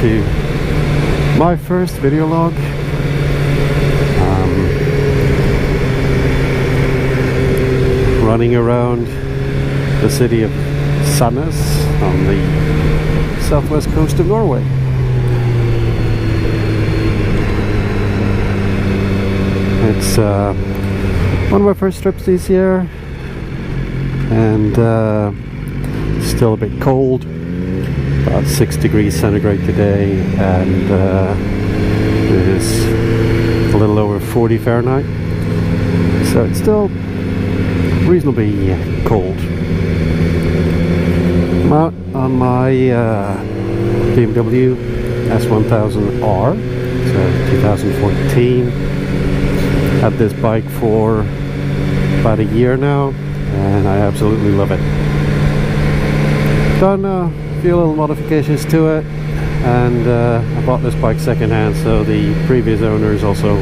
to my first video log. Running around the city of Sandnes on the southwest coast of Norway. It's one of my first trips this year, and still a bit cold, about 6 degrees centigrade today, and it is a little over 40 Fahrenheit, so it's still reasonably cold. I'm out on my BMW S1000R, so 2014. Had this bike for about a year now, and I absolutely love it. Done a few little modifications to it, and I bought this bike secondhand, so the previous owners also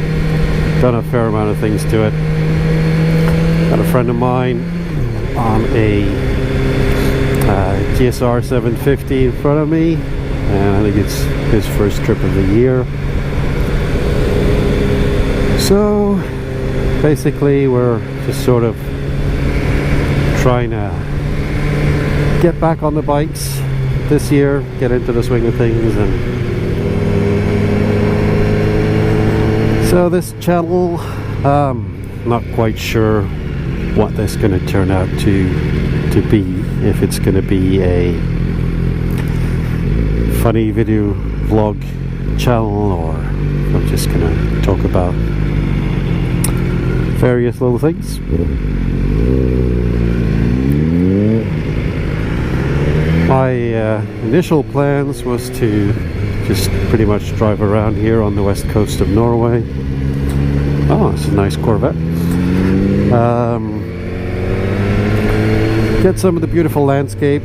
done a fair amount of things to it. Got a friend of mine on a GSR 750 in front of me, and I think it's his first trip of the year. So basically we're just sort of trying to get back on the bikes this year, get into the swing of things, and so this channel, not quite sure what this is going to turn out to be, if it's going to be a funny video vlog channel, or I'm just going to talk about various little things. My initial plans was to just pretty much drive around here on the west coast of Norway. Oh, it's a nice Corvette. Get some of the beautiful landscape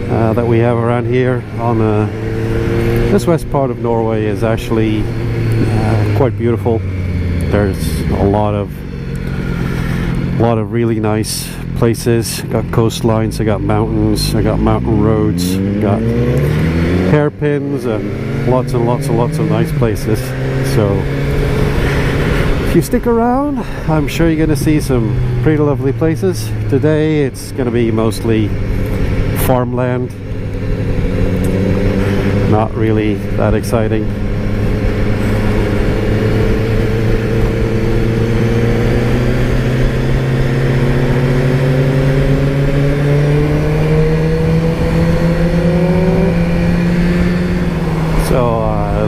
that we have around here on this west part of Norway is actually quite beautiful. There's a lot of really nice places. I got coastlines, I got mountains, I got mountain roads, I got hairpins, and lots and lots and lots of nice places. So if you stick around, I'm sure you're going to see some pretty lovely places. Today it's going to be mostly farmland. Not really that exciting.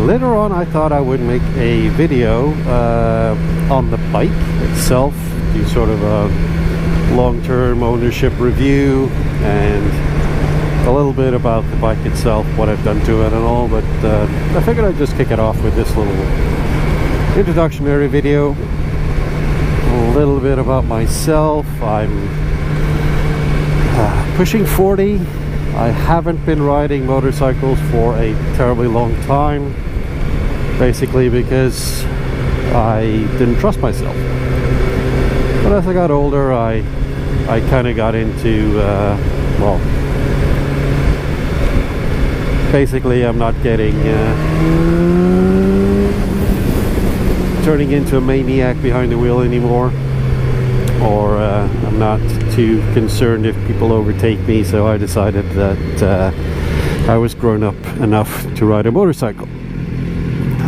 Later on, I thought I would make a video on the bike itself, do sort of a long-term ownership review and a little bit about the bike itself, what I've done to it and all, but I figured I'd just kick it off with this little introductory video. A little bit about myself. I'm pushing 40. I haven't been riding motorcycles for a terribly long time, basically because I didn't trust myself. But as I got older, I kind of got into, well, basically I'm not getting, turning into a maniac behind the wheel anymore, or I'm not too concerned if people overtake me, so I decided that I was grown up enough to ride a motorcycle.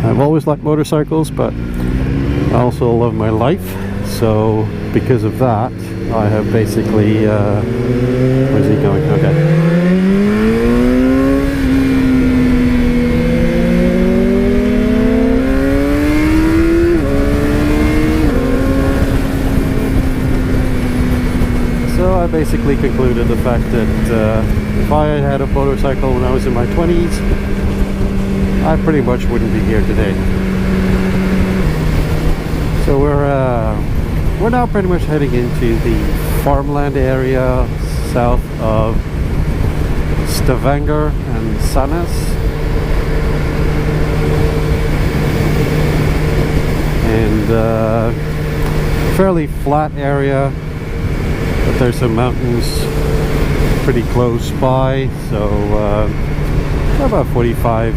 I've always liked motorcycles, but I also love my life, so because of that I have basically where's he going? Okay. So I basically concluded the fact that if I had had a motorcycle when I was in my 20s, I pretty much wouldn't be here today. So we're now pretty much heading into the farmland area south of Stavanger and Sandnes. And fairly flat area, but there's some mountains pretty close by, so about 45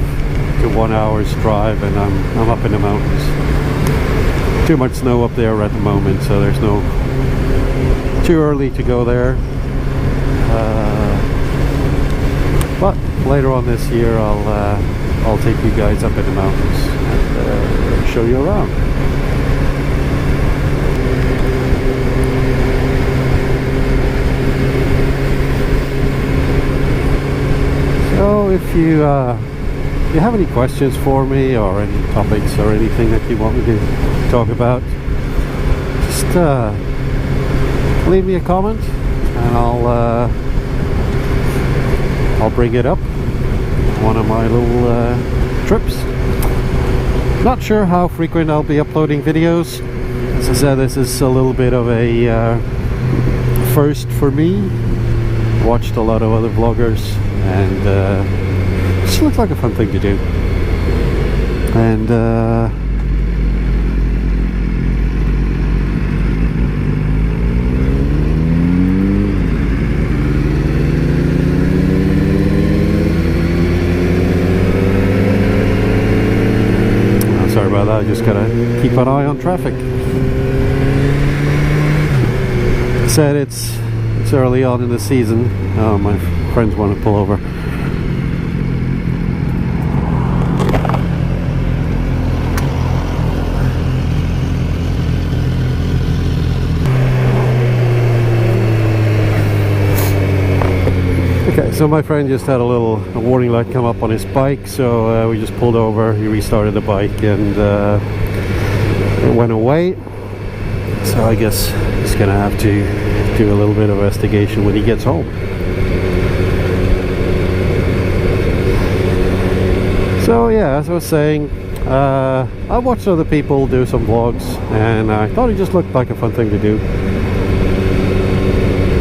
to 1 hour's drive, and I'm up in the mountains. Too much snow up there at the moment, so there's no too early to go there. But later on this year, I'll take you guys up in the mountains and show you around. So if you have any questions for me, or any topics or anything that you want me to talk about, just leave me a comment and I'll bring it up one of my little trips. Not sure how frequent I'll be uploading videos. As I said, this is a little bit of a first for me. Watched a lot of other vloggers, and it just looks like a fun thing to do. And sorry about that, I just gotta keep an eye on traffic. Said it's early on in the season. Oh, my friends want to pull over. Okay, so my friend just had a warning light come up on his bike, so we just pulled over. He restarted the bike, and it went away. So I guess he's gonna have to do a little bit of investigation when he gets home. So yeah, as I was saying, I watched other people do some vlogs, and I thought it just looked like a fun thing to do.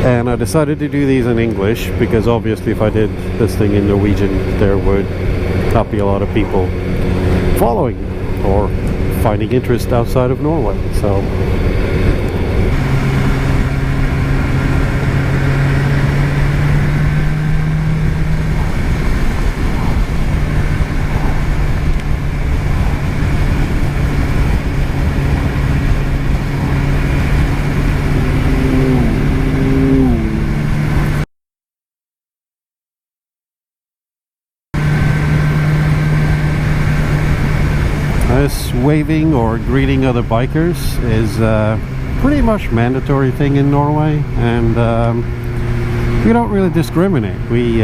And I decided to do these in English, because obviously if I did this thing in Norwegian, there would not be a lot of people following or finding interest outside of Norway. So this waving or greeting other bikers is pretty much mandatory thing in Norway, and we don't really discriminate. We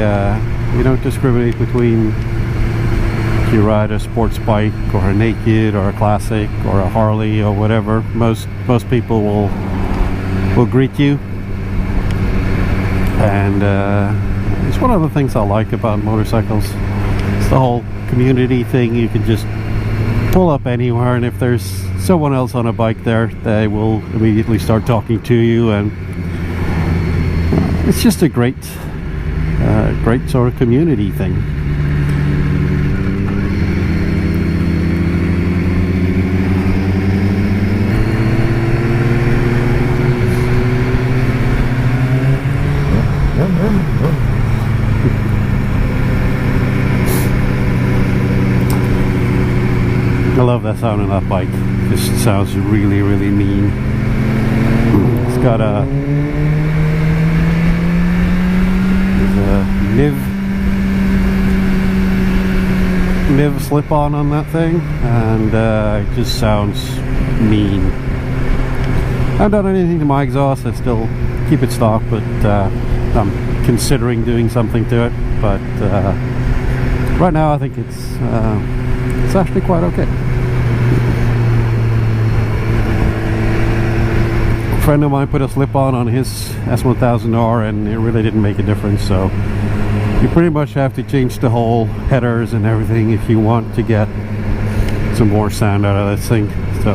don't discriminate between if you ride a sports bike or a naked or a classic or a Harley or whatever. Most people will greet you, and it's one of the things I like about motorcycles. It's the whole community thing. You can just pull up anywhere, and if there's someone else on a bike there, they will immediately start talking to you, and it's just a great sort of community thing. I love that sound on that bike. It just sounds really, really mean. It's got a NIV slip-on on that thing, and it just sounds mean. I haven't done anything to my exhaust. I still keep it stock, but I'm considering doing something to it. But right now I think it's actually quite okay. A friend of mine put a slip-on his S1000R, and it really didn't make a difference. So you pretty much have to change the whole headers and everything if you want to get some more sound out of this thing. So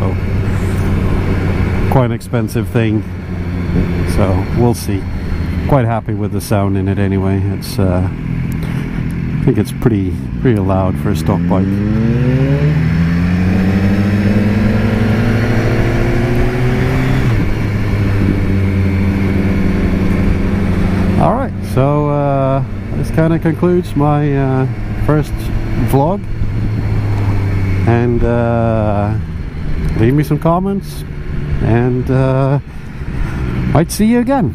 quite an expensive thing, so we'll see. Quite happy with the sound in it anyway. It's I think it's pretty loud for a stock bike. Alright, so this kind of concludes my first vlog and leave me some comments, and I'd see you again.